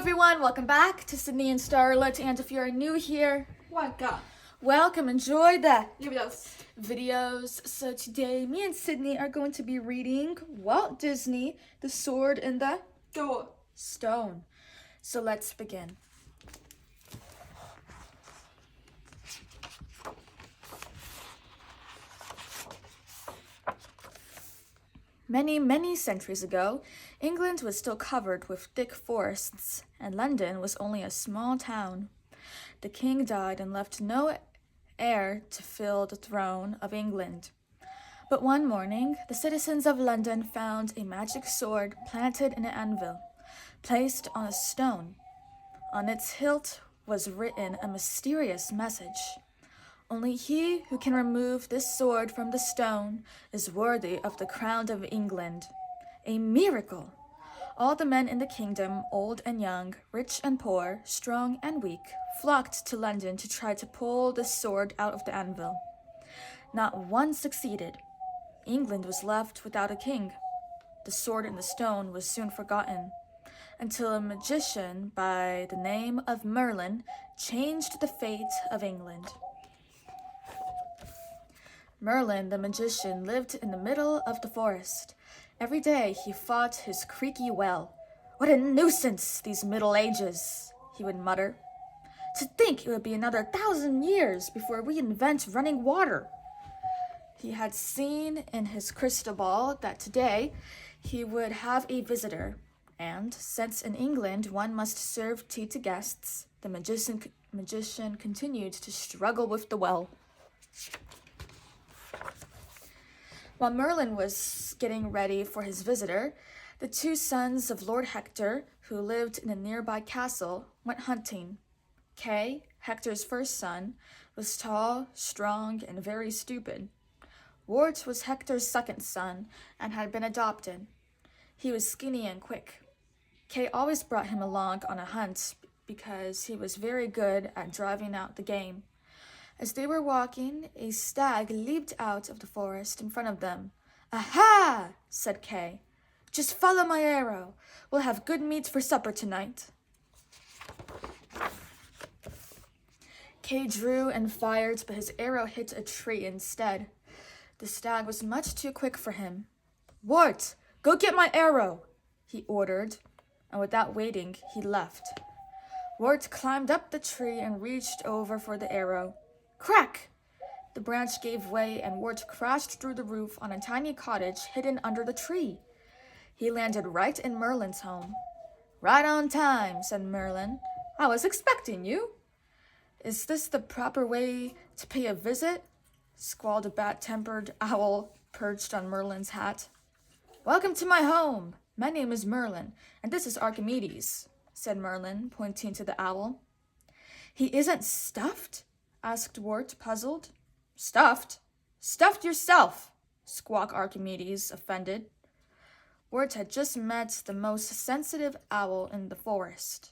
everyone, welcome back to Sydney and Starlet, and if you're new here, welcome, enjoy the videos. So today, me and Sydney are going to be reading Walt Disney, The Sword in the Stone. So let's begin. Many, many centuries ago, England was still covered with thick forests, and London was only a small town. The king died and left no heir to fill the throne of England. But one morning, the citizens of London found a magic sword planted in an anvil, placed on a stone. On its hilt was written a mysterious message. Only he who can remove this sword from the stone is worthy of the crown of England. A miracle! All the men in the kingdom, old and young, rich and poor, strong and weak, flocked to London to try to pull the sword out of the anvil. Not one succeeded. England was left without a king. The sword in the stone was soon forgotten, until a magician by the name of Merlin changed the fate of England. Merlin, the magician, lived in the middle of the forest. Every day he fought his creaky well. "What a nuisance, these Middle Ages," he would mutter. "To think it would be another 1,000 years before we invent running water." He had seen in his crystal ball that today he would have a visitor, and since in England one must serve tea to guests, the magician continued to struggle with the well. While Merlin was getting ready for his visitor, the two sons of Lord Hector, who lived in a nearby castle, went hunting. Kay, Hector's first son, was tall, strong, and very stupid. Wart was Hector's second son and had been adopted. He was skinny and quick. Kay always brought him along on a hunt because he was very good at driving out the game. As they were walking, a stag leaped out of the forest in front of them. "Aha!" said Kay. "Just follow my arrow. We'll have good meat for supper tonight." Kay drew and fired, but his arrow hit a tree instead. The stag was much too quick for him. "Wart, go get my arrow," he ordered, and without waiting, he left. Wart climbed up the tree and reached over for the arrow. Crack! The branch gave way and Wart crashed through the roof on a tiny cottage hidden under the tree. He landed right in Merlin's home. "Right on time," said Merlin. "I was expecting you." "Is this the proper way to pay a visit?" squalled a bad-tempered owl perched on Merlin's hat. "Welcome to my home. My name is Merlin, and this is Archimedes," said Merlin, pointing to the owl. "He isn't stuffed?" asked Wart, puzzled. "Stuffed? Stuffed yourself!" squawked Archimedes, offended. Wart had just met the most sensitive owl in the forest.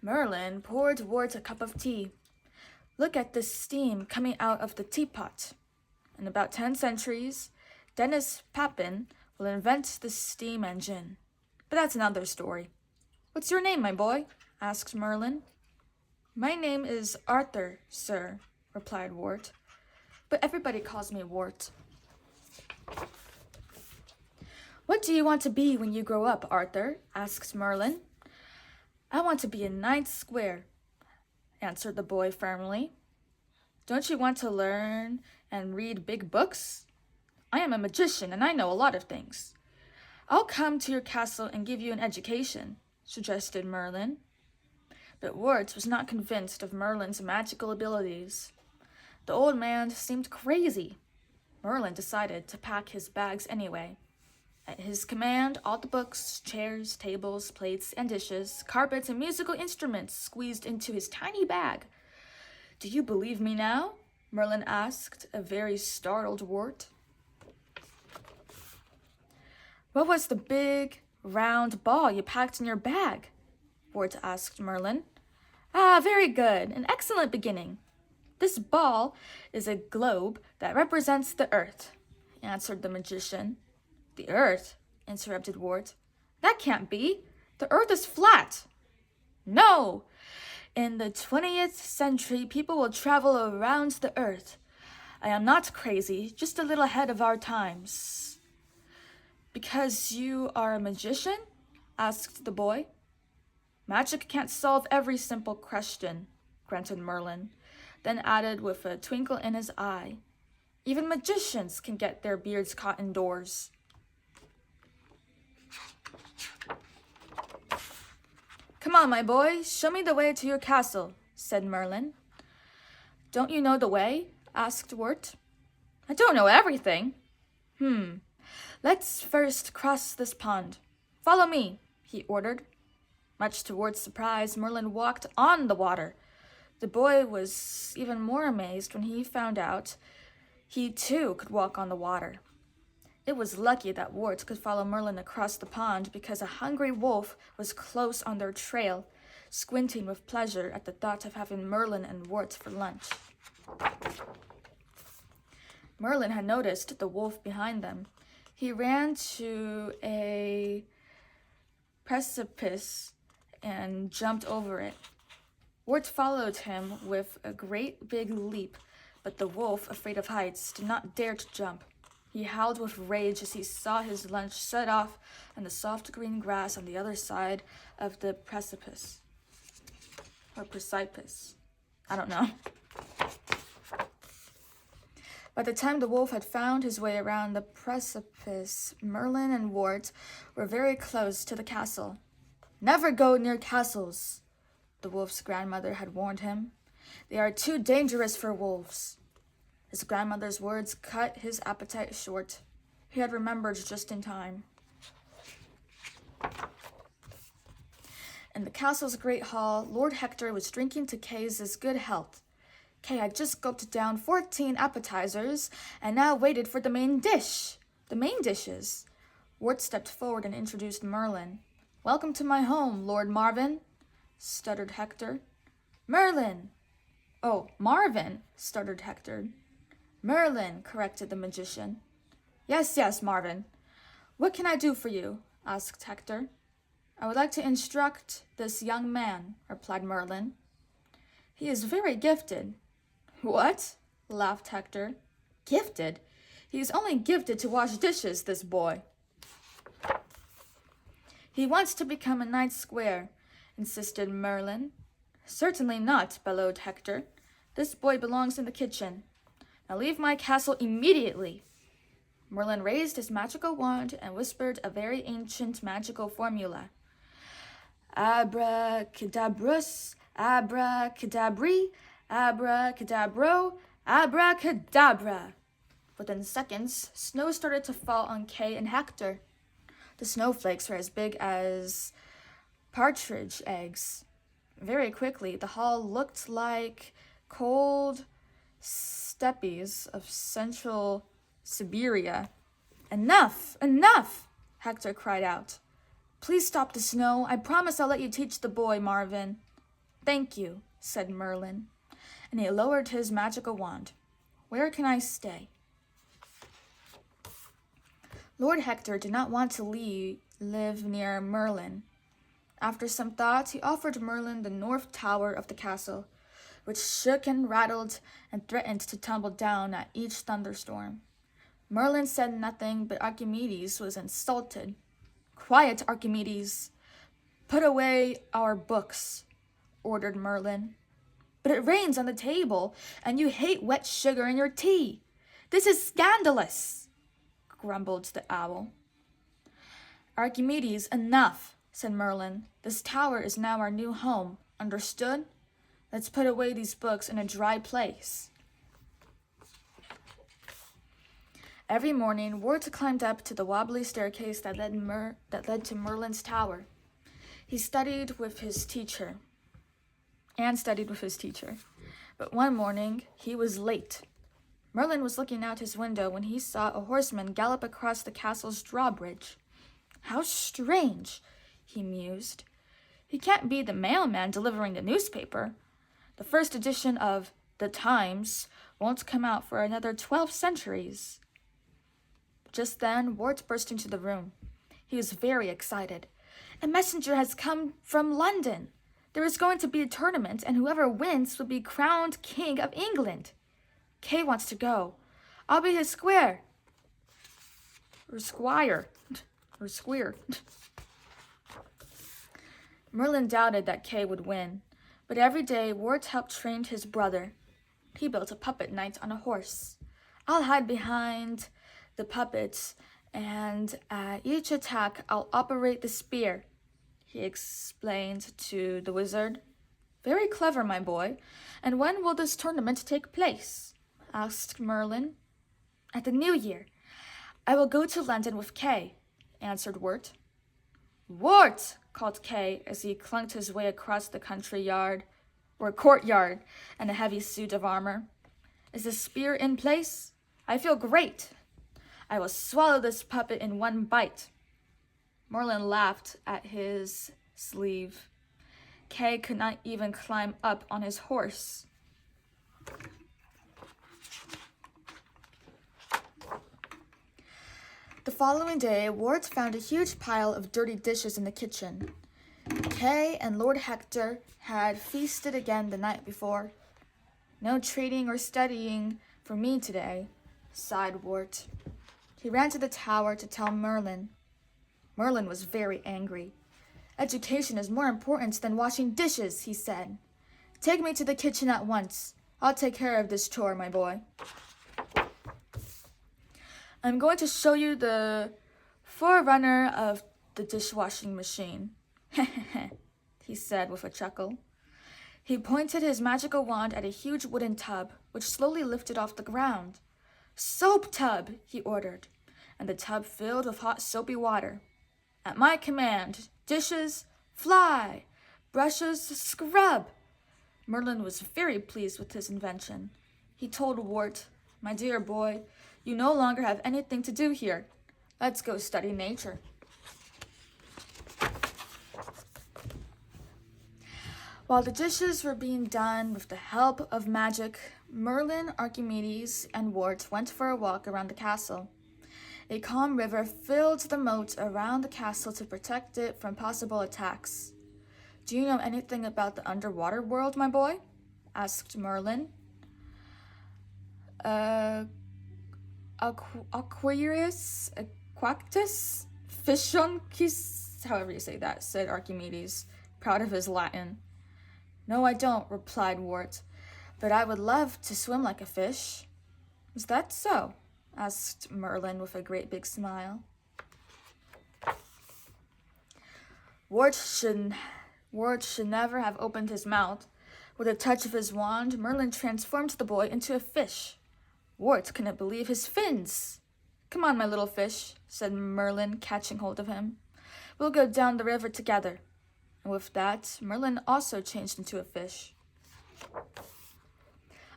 Merlin poured Wart a cup of tea. "Look at this steam coming out of the teapot. In about 10 centuries, Dennis Papin will invent the steam engine. But that's another story. What's your name, my boy?" asked Merlin. "My name is Arthur, sir," replied Wart. "But everybody calls me Wart." "What do you want to be when you grow up, Arthur?" asked Merlin. "I want to be a knight square," answered the boy firmly. "Don't you want to learn and read big books? I am a magician and I know a lot of things." "I'll come to your castle and give you an education," suggested Merlin. But Wart was not convinced of Merlin's magical abilities. The old man seemed crazy. Merlin decided to pack his bags anyway. At his command, all the books, chairs, tables, plates, and dishes, carpets, and musical instruments squeezed into his tiny bag. "Do you believe me now?" Merlin asked a very startled Wart. "What was the big, round ball you packed in your bag?" Wart asked Merlin. "Ah, very good. An excellent beginning. This ball is a globe that represents the earth," answered the magician. "The earth? interrupted Wart. That can't be. The earth is flat. No! In the 20th century, people will travel around the earth. I am not crazy, just a little ahead of our times. Because you are a magician? Asked the boy. Magic can't solve every simple question, grunted Merlin, then added with a twinkle in his eye. Even magicians can get their beards caught indoors. Come on, my boy, show me the way to your castle, said Merlin. Don't you know the way? Asked Wart. I don't know everything. Let's first cross this pond. Follow me, he ordered. Much to Wart's surprise, Merlin walked on the water. The boy was even more amazed when he found out he too could walk on the water. It was lucky that Wart could follow Merlin across the pond because a hungry wolf was close on their trail, squinting with pleasure at the thought of having Merlin and Wart for lunch. Merlin had noticed the wolf behind them. He ran to a precipice and jumped over it. Wart followed him with a great big leap, but the wolf, afraid of heights, did not dare to jump. He howled with rage as he saw his lunch set off on the soft green grass on the other side of the precipice. Or precipice. I don't know. By the time the wolf had found his way around the precipice, Merlin and Wart were very close to the castle. Never go near castles, the wolf's grandmother had warned him. They are too dangerous for wolves. His grandmother's words cut his appetite short. He had remembered just in time. In the castle's great hall, Lord Hector was drinking to Kay's good health. Kay had just gulped down 14 appetizers and now waited for the main dish. The main dishes. Wart stepped forward and introduced Merlin. Welcome to my home, Lord Marvin, stuttered Hector. Merlin. Oh, Marvin, stuttered Hector. Merlin, corrected the magician. Yes, Marvin. What can I do for you? Asked Hector. I would like to instruct this young man, replied Merlin. He is very gifted. What? Laughed Hector. Gifted? He is only gifted to wash dishes, this boy. He wants to become a knight square, insisted Merlin. Certainly not, bellowed Hector. This boy belongs in the kitchen. Now leave my castle immediately. Merlin raised his magical wand and whispered a very ancient magical formula. Abracadabrus, abracadabri, abracadabro, abracadabra. Within seconds, snow started to fall on Kay and Hector. The snowflakes were as big as partridge eggs. Very quickly, the hall looked like cold steppes of central Siberia. Enough! Hector cried out. Please stop the snow. I promise I'll let you teach the boy, Marvin. Thank you, said Merlin, and he lowered his magical wand. Where can I stay? Lord Hector did not want to live near Merlin. After some thought, he offered Merlin the north tower of the castle, which shook and rattled and threatened to tumble down at each thunderstorm. Merlin said nothing, but Archimedes was insulted. Quiet, Archimedes. Put away our books, ordered Merlin. But it rains on the table, and you hate wet sugar in your tea. This is scandalous, grumbled the owl. Archimedes, enough, said Merlin. This tower is now our new home. Understood? Let's put away these books in a dry place. Every morning, Wart climbed up to the wobbly staircase that led to Merlin's tower. He studied with his teacher. But one morning, he was late. Merlin was looking out his window when he saw a horseman gallop across the castle's drawbridge. How strange, he mused. He can't be the mailman delivering the newspaper. The first edition of The Times won't come out for another 12 centuries. Just then, Wart burst into the room. He was very excited. A messenger has come from London. There is going to be a tournament, and whoever wins will be crowned King of England. Kay wants to go. I'll be his square. Or squire. Or square. Merlin doubted that Kay would win, but every day Wart helped train his brother. He built a puppet knight on a horse. I'll hide behind the puppets, and at each attack I'll operate the spear, he explained to the wizard. Very clever, my boy. And when will this tournament take place? Asked Merlin. At the new year. I will go to London with Kay, answered Wart. Wart! Called Kay as he clunked his way across the courtyard in a heavy suit of armor. Is the spear in place? I feel great. I will swallow this puppet in one bite. Merlin laughed at his sleeve. Kay could not even climb up on his horse. The following day, Wart found a huge pile of dirty dishes in the kitchen. Kay and Lord Hector had feasted again the night before. No trading or studying for me today, sighed Wart. He ran to the tower to tell Merlin. Merlin was very angry. Education is more important than washing dishes, he said. Take me to the kitchen at once. I'll take care of this chore, my boy. I'm going to show you the forerunner of the dishwashing machine, he said with a chuckle. He pointed his magical wand at a huge wooden tub, which slowly lifted off the ground. Soap tub, he ordered, and the tub filled with hot soapy water. At my command, dishes, fly, brushes, scrub. Merlin was very pleased with his invention. He told Wart, my dear boy, you no longer have anything to do here. Let's go study nature. While the dishes were being done with the help of magic, Merlin, Archimedes, and Wart went for a walk around the castle. A calm river filled the moat around the castle to protect it from possible attacks. Do you know anything about the underwater world, my boy? Asked Merlin. Aquactus, Fishonkis, however you say that, said Archimedes, proud of his Latin. No, I don't, replied Wart, but I would love to swim like a fish. Is that so? Asked Merlin with a great big smile. Wart should never have opened his mouth. With a touch of his wand, Merlin transformed the boy into a fish. Wart couldn't believe his fins. Come on, my little fish, said Merlin, catching hold of him. We'll go down the river together. And with that, Merlin also changed into a fish.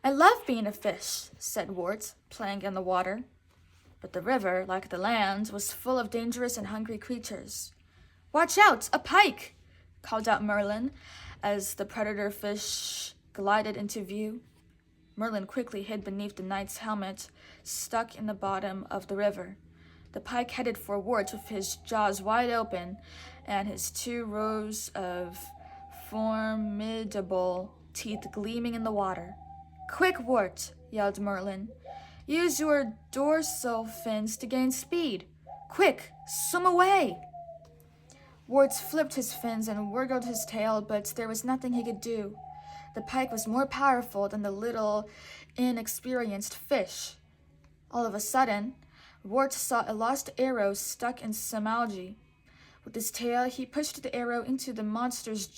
I love being a fish, said Wart, playing in the water. But the river, like the land, was full of dangerous and hungry creatures. Watch out, a pike, called out Merlin as the predator fish glided into view. Merlin quickly hid beneath the knight's helmet, stuck in the bottom of the river. The pike headed for Wart with his jaws wide open and his 2 rows of formidable teeth gleaming in the water. Quick, Wart, yelled Merlin. Use your dorsal fins to gain speed. Quick, swim away! Wart flipped his fins and wiggled his tail, but there was nothing he could do. The pike was more powerful than the little, inexperienced fish. All of a sudden, Wart saw a lost arrow stuck in some algae. With his tail, he pushed the arrow into the monster's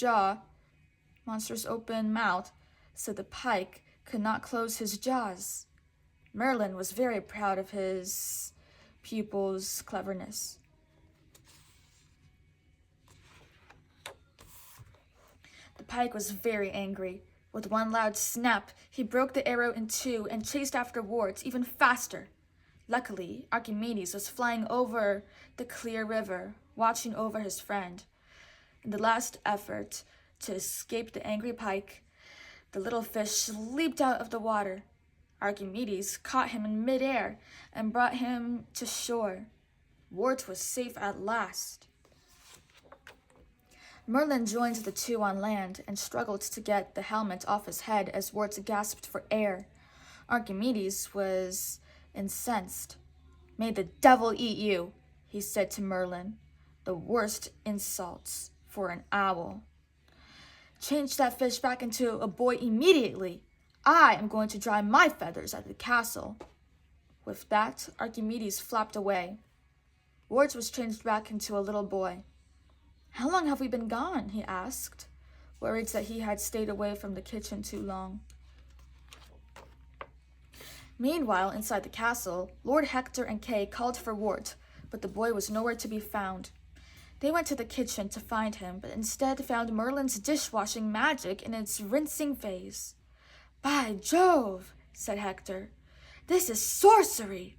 open mouth, so the pike could not close his jaws. Merlin was very proud of his pupil's cleverness. The pike was very angry. With one loud snap, he broke the arrow in 2 and chased after Wart even faster. Luckily, Archimedes was flying over the clear river, watching over his friend. In the last effort to escape the angry pike, the little fish leaped out of the water. Archimedes caught him in midair and brought him to shore. Wart was safe at last. Merlin joined the two on land and struggled to get the helmet off his head as Wart gasped for air. Archimedes was incensed. "May the devil eat you," he said to Merlin. "The worst insults for an owl. Change that fish back into a boy immediately. I am going to dry my feathers at the castle." With that, Archimedes flapped away. Wart was changed back into a little boy. "How long have we been gone?" he asked, worried that he had stayed away from the kitchen too long. Meanwhile, inside the castle, Lord Hector and Kay called for Wart, but the boy was nowhere to be found. They went to the kitchen to find him, but instead found Merlin's dishwashing magic in its rinsing phase. "By Jove," said Hector, "this is sorcery."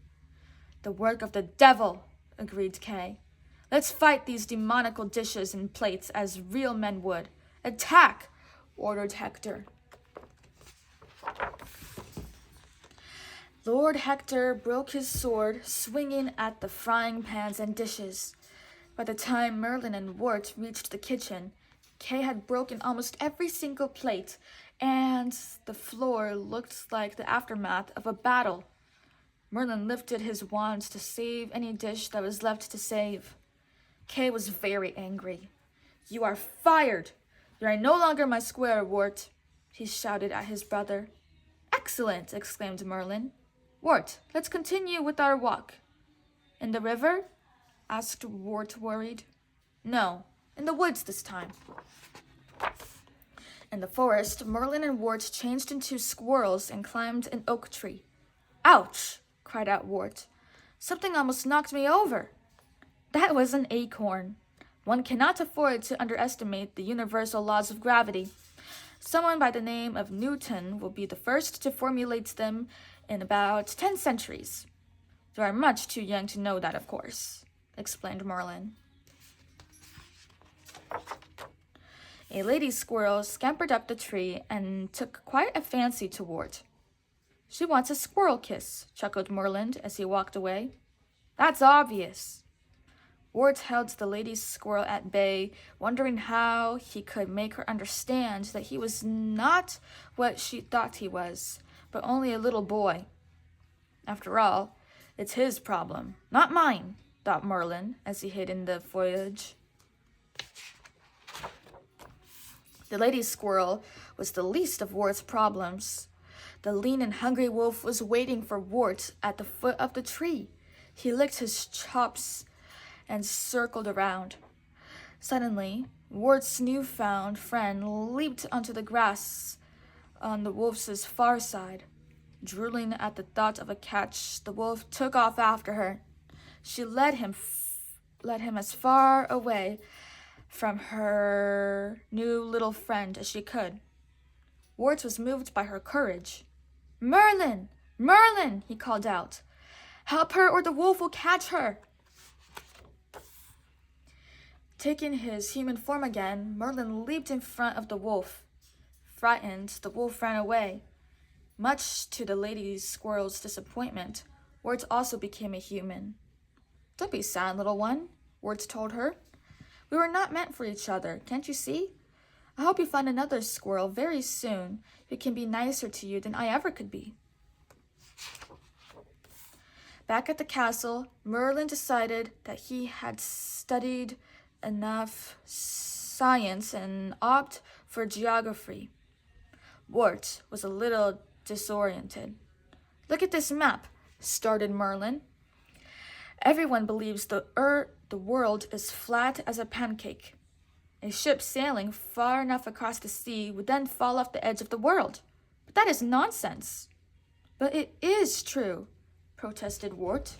"The work of the devil," agreed Kay. "Let's fight these demonical dishes and plates as real men would. Attack," ordered Hector. Lord Hector broke his sword, swinging at the frying pans and dishes. By the time Merlin and Wart reached the kitchen, Kay had broken almost every single plate, and the floor looked like the aftermath of a battle. Merlin lifted his wand to save any dish that was left to save. Kay was very angry. "You are fired! You are no longer my square, Wart," he shouted at his brother. "Excellent!" exclaimed Merlin. "Wart, let's continue with our walk." "In the river?" asked Wart, worried. "No, in the woods this time." In the forest, Merlin and Wart changed into squirrels and climbed an oak tree. "Ouch!" cried out Wart. "Something almost knocked me over." "That was an acorn. One cannot afford to underestimate the universal laws of gravity. Someone by the name of Newton will be the first to formulate them in about 10 centuries. You are much too young to know that, of course," explained Merlin. A lady squirrel scampered up the tree and took quite a fancy to Wart. "She wants a squirrel kiss," chuckled Merlin as he walked away. "That's obvious." Wart held the lady squirrel at bay, wondering how he could make her understand that he was not what she thought he was, but only a little boy. After all, it's his problem, not mine, thought Merlin as he hid in the foliage. The lady squirrel was the least of Wart's problems. The lean and hungry wolf was waiting for Wart at the foot of the tree. He licked his chops and circled around. Suddenly, Wart's newfound friend leaped onto the grass on the wolf's far side. Drooling at the thought of a catch, the wolf took off after her. She led him as far away from her new little friend as she could. Wart was moved by her courage. "Merlin! Merlin!" he called out. "Help her or the wolf will catch her!" Taking his human form again, Merlin leaped in front of the wolf. Frightened, the wolf ran away. Much to the lady squirrel's disappointment, Wart also became a human. "Don't be sad, little one," Wart told her. "We were not meant for each other, can't you see? I hope you find another squirrel very soon who can be nicer to you than I ever could be." Back at the castle, Merlin decided that he had studied enough science and opted for geography. Wart was a little disoriented. "Look at this map," started Merlin. "Everyone believes the world is flat as a pancake. A ship sailing far enough across the sea would then fall off the edge of the world. But that is nonsense." "But it is true," protested Wart.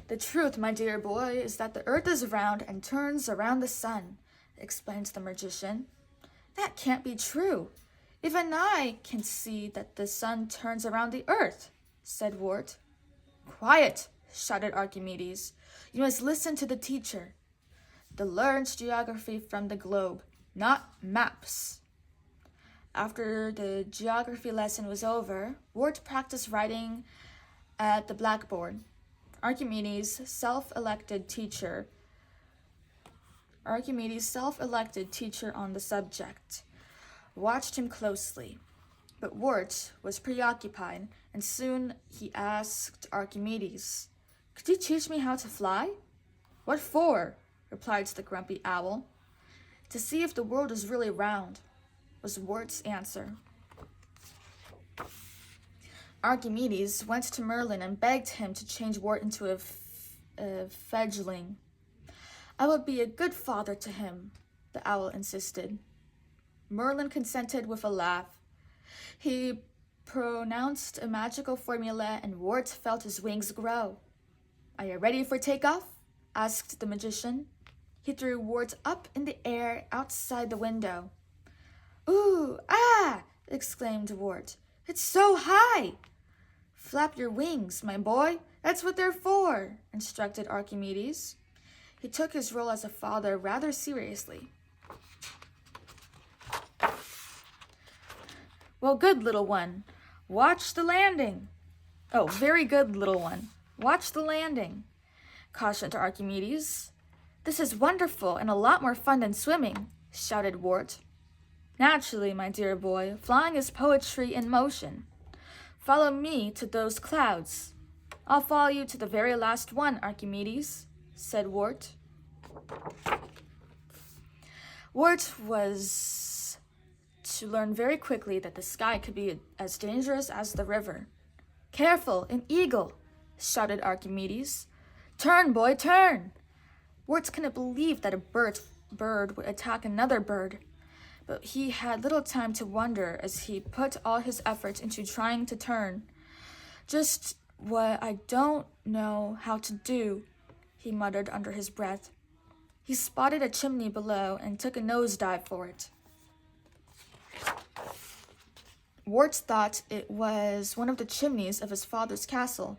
"The truth, my dear boy, is that the earth is round and turns around the sun," explained the magician. "That can't be true. Even I can see that the sun turns around the earth," said Wart. "Quiet!" shouted Archimedes. "You must listen to the teacher. The learned geography from the globe, not maps." After the geography lesson was over, Wart practiced writing At the blackboard, Archimedes' self-elected teacher on the subject, watched him closely. But Wart was preoccupied, and soon he asked Archimedes, "Could you teach me how to fly?" "What for?" replied the grumpy owl. "To see if the world is really round," was Wart's answer. Archimedes went to Merlin and begged him to change Wart into a fledgling. "I will be a good father to him," the owl insisted. Merlin consented with a laugh. He pronounced a magical formula, and Wart felt his wings grow. "Are you ready for takeoff?" asked the magician. He threw Wart up in the air outside the window. "Ooh, ah!" exclaimed Wart. "It's so high!" "Flap your wings, my boy. That's what they're for," instructed Archimedes. He took his role as a father rather seriously. "Well, good, little one. Watch the landing." "Oh, very good, little one. Watch the landing," cautioned Archimedes. "This is wonderful and a lot more fun than swimming," shouted Wart. "Naturally, my dear boy, flying is poetry in motion. Follow me to those clouds." "I'll follow you to the very last one, Archimedes," said Wart. Wart was to learn very quickly that the sky could be as dangerous as the river. "Careful, an eagle!" shouted Archimedes. "Turn, boy, turn!" Wart couldn't believe that a bird would attack another bird, but he had little time to wonder as he put all his efforts into trying to turn. "Just what I don't know how to do," he muttered under his breath. He spotted a chimney below and took a nosedive for it. Wart thought it was one of the chimneys of his father's castle.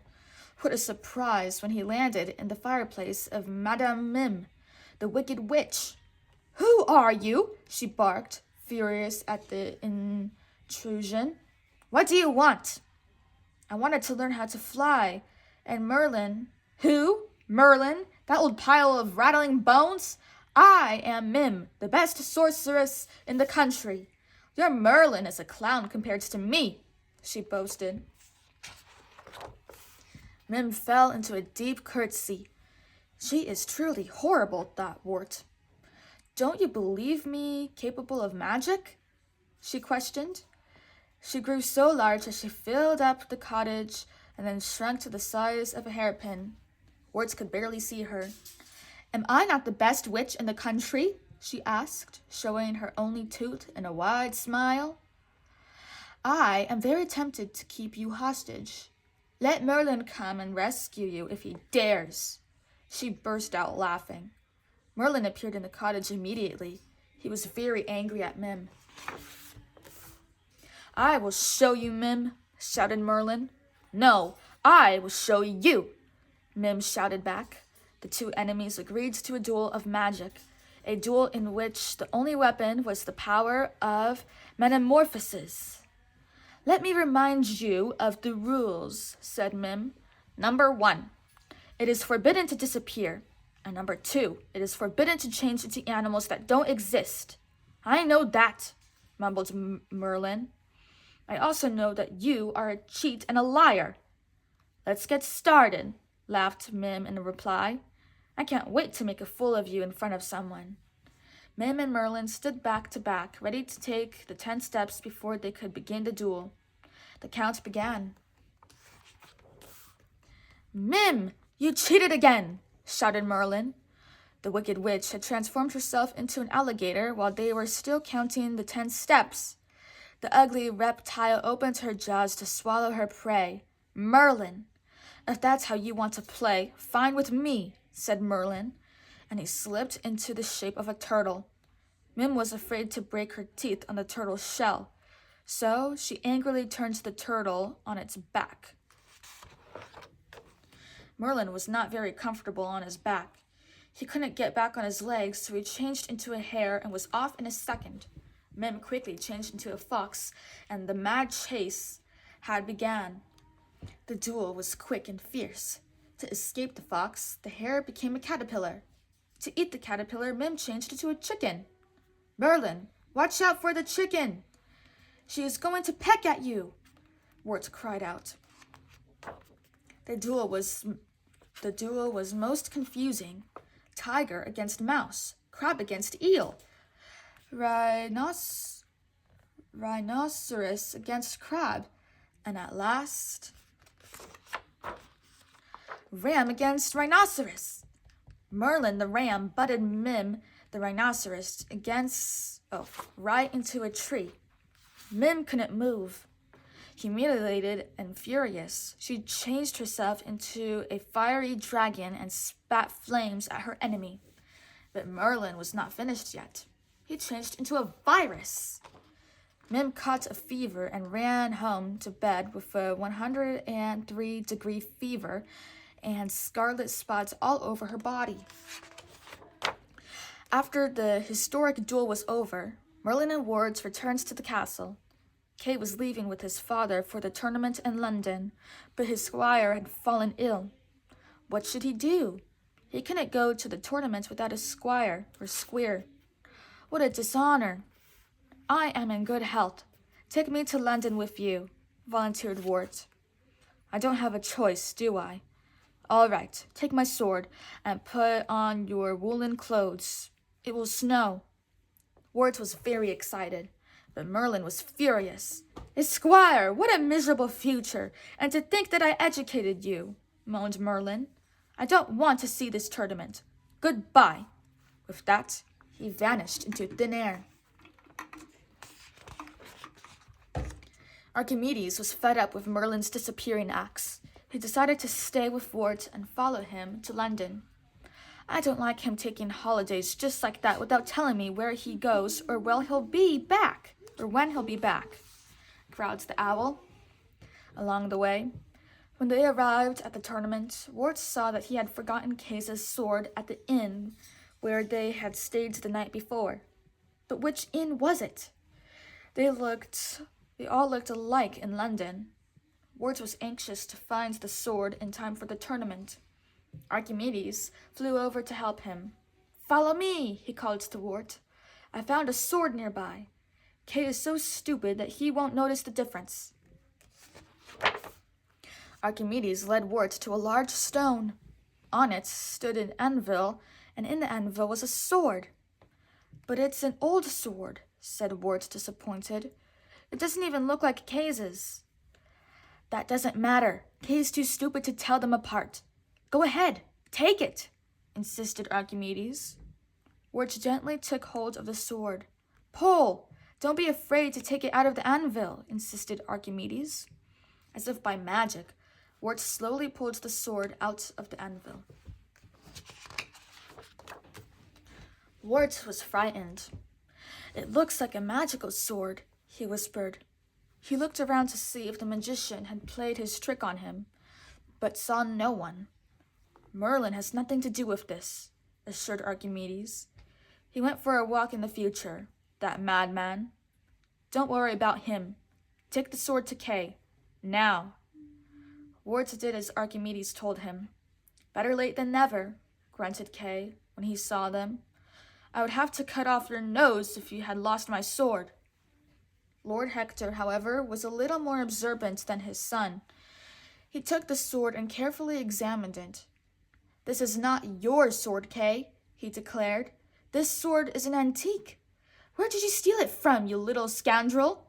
What a surprise when he landed in the fireplace of Madam Mim, the wicked witch. "Who are you?" she barked, furious at the intrusion. "What do you want?" "I wanted to learn how to fly, and Merlin—" "Who? Merlin? That old pile of rattling bones? I am Mim, the best sorceress in the country. Your Merlin is a clown compared to me," she boasted. Mim fell into a deep curtsy. "She is truly horrible," thought Wart. "Don't you believe me capable of magic?" she questioned. She grew so large that she filled up the cottage and then shrunk to the size of a hairpin. Wart could barely see her. "Am I not the best witch in the country?" she asked, showing her only tooth in a wide smile. "I am very tempted to keep you hostage. Let Merlin come and rescue you if he dares." She burst out laughing. Merlin appeared in the cottage immediately. He was very angry at Mim. "I will show you, Mim," shouted Merlin. "No, I will show you," Mim shouted back. The two enemies agreed to a duel of magic, a duel in which the only weapon was the power of metamorphosis. "Let me remind you of the rules," said Mim. "Number 1, it is forbidden to disappear. And number 2, it is forbidden to change into animals that don't exist." "I know that," mumbled Merlin. "I also know that you are a cheat and a liar." "Let's get started," laughed Mim in reply. "I can't wait to make a fool of you in front of someone." Mim and Merlin stood back to back, ready to take the 10 steps before they could begin the duel. The count began. "Mim, you cheated again!" shouted Merlin. The wicked witch had transformed herself into an alligator while they were still counting the 10 steps. The ugly reptile opened her jaws to swallow her prey. "Merlin, if that's how you want to play, fine with me," said Merlin, and he slipped into the shape of a turtle. Mim was afraid to break her teeth on the turtle's shell, so she angrily turned the turtle on its back. Merlin was not very comfortable on his back. He couldn't get back on his legs, so he changed into a hare and was off in a second. Mim quickly changed into a fox, and the mad chase had begun. The duel was quick and fierce. To escape the fox, the hare became a caterpillar. To eat the caterpillar, Mim changed into a chicken. Merlin, watch out for the chicken! She is going to peck at you, Wart cried out. The duel was most confusing. Tiger against mouse, crab against eel, rhinoceros against crab, and at last, ram against rhinoceros. Merlin the ram butted Mim the rhinoceros right into a tree. Mim couldn't move. Humiliated and furious, she changed herself into a fiery dragon and spat flames at her enemy. But Merlin was not finished yet. He changed into a virus. Mim caught a fever and ran home to bed with a 103-degree fever and scarlet spots all over her body. After the historic duel was over, Merlin and Wart returned to the castle. Kay was leaving with his father for the tournament in London, but his squire had fallen ill. What should he do? He couldn't go to the tournament without his squire or squire. What a dishonor! I am in good health. Take me to London with you, volunteered Wart. I don't have a choice, do I? All right, take my sword and put on your woolen clothes. It will snow. Wart was very excited, but Merlin was furious. Esquire, what a miserable future, and to think that I educated you, moaned Merlin. I don't want to see this tournament. Goodbye. With that, he vanished into thin air. Archimedes was fed up with Merlin's disappearing acts. He decided to stay with Wart and follow him to London. I don't like him taking holidays just like that without telling me where he goes or when he'll be back, growled the owl. Along the way, when they arrived at the tournament, Wart saw that he had forgotten Kay's sword at the inn where they had stayed the night before. But which inn was it? They all looked alike in London. Wart was anxious to find the sword in time for the tournament. Archimedes flew over to help him. Follow me, he called to Wart. I found a sword nearby. Kay is so stupid that he won't notice the difference. Archimedes led Wart to a large stone. On it stood an anvil, and in the anvil was a sword. But it's an old sword, said Wart, disappointed. It doesn't even look like Kay's. That doesn't matter. Kay's too stupid to tell them apart. Go ahead, take it, insisted Archimedes. Wart gently took hold of the sword. Pull! Don't be afraid to take it out of the anvil, insisted Archimedes. As if by magic, Wart slowly pulled the sword out of the anvil. Wart was frightened. It looks like a magical sword, he whispered. He looked around to see if the magician had played his trick on him, but saw no one. Merlin has nothing to do with this, assured Archimedes. He went for a walk in the future, that madman. Don't worry about him. Take the sword to Kay. Now. Wart did as Archimedes told him. Better late than never, grunted Kay when he saw them. I would have to cut off your nose if you had lost my sword. Lord Hector, however, was a little more observant than his son. He took the sword and carefully examined it. This is not your sword, Kay, he declared. This sword is an antique. Where did you steal it from, you little scoundrel?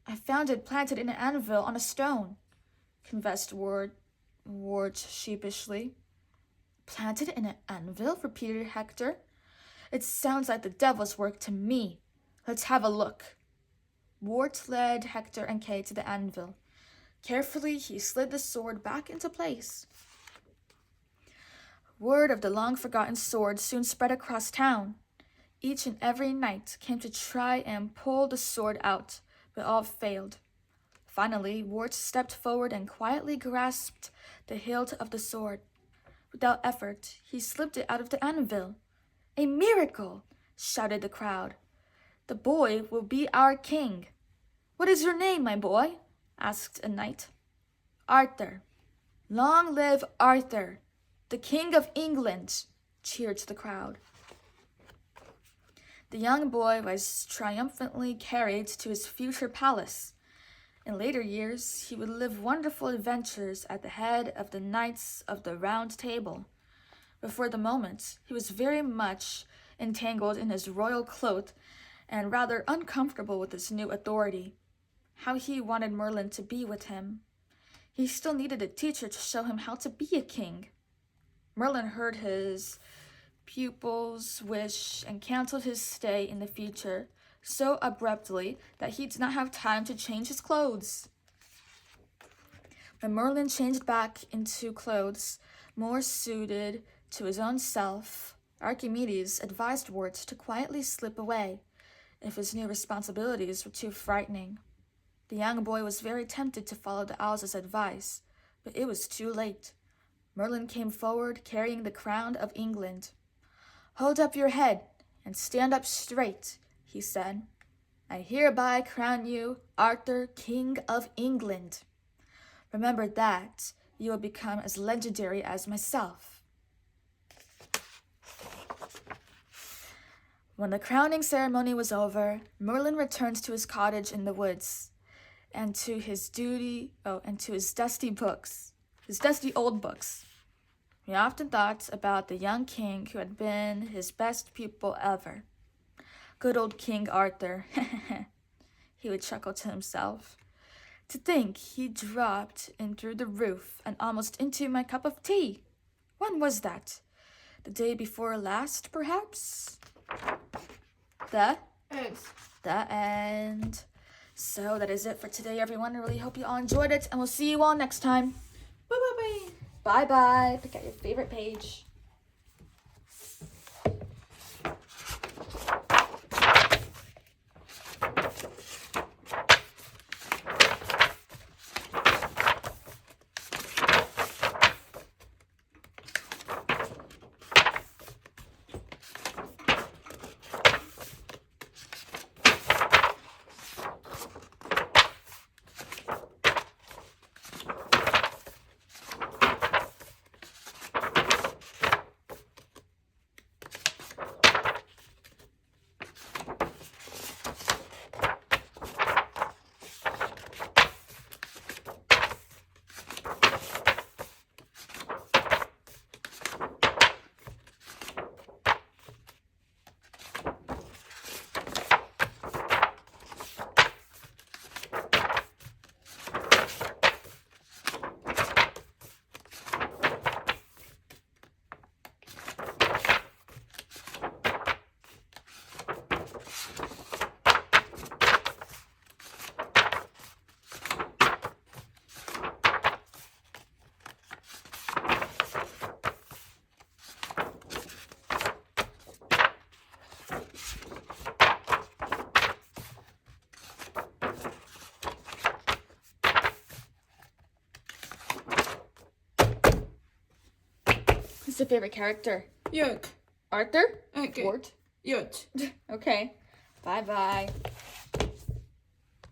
I found it planted in an anvil on a stone, confessed Wart sheepishly. Planted in an anvil? Repeated Hector. It sounds like the devil's work to me. Let's have a look. Wart led Hector and Kay to the anvil. Carefully, he slid the sword back into place. Word of the long-forgotten sword soon spread across town. Each and every knight came to try and pull the sword out, but all failed. Finally, Wart stepped forward and quietly grasped the hilt of the sword. Without effort, he slipped it out of the anvil. A miracle! Shouted the crowd. The boy will be our king. What is your name, my boy? Asked a knight. Arthur! Long live Arthur, the King of England! Cheered the crowd. The young boy was triumphantly carried to his future palace. In later years, he would live wonderful adventures at the head of the Knights of the Round Table. But for the moment, he was very much entangled in his royal cloak and rather uncomfortable with his new authority. How he wanted Merlin to be with him. He still needed a teacher to show him how to be a king. Merlin heard his pupil's wish and canceled his stay in the future so abruptly that he did not have time to change his clothes. When Merlin changed back into clothes more suited to his own self, Archimedes advised Wart to quietly slip away if his new responsibilities were too frightening. The young boy was very tempted to follow the owl's advice, but it was too late. Merlin came forward carrying the crown of England. "Hold up your head and stand up straight," he said. "I hereby crown you Arthur, King of England. Remember that you will become as legendary as myself." When the crowning ceremony was over, Merlin returned to his cottage in the woods and to his dusty old books. He often thought about the young king who had been his best pupil ever. Good old King Arthur, he would chuckle to himself. To think he dropped in through the roof and almost into my cup of tea. When was that? The day before last, perhaps? The end. So that is it for today, everyone. I really hope you all enjoyed it, and we'll see you all next time. Bye-bye. Bye-bye. Pick out your favorite page. Who's your favorite character? Yuck. Arthur? Okay. Wart? Yuck. Okay. Bye-bye.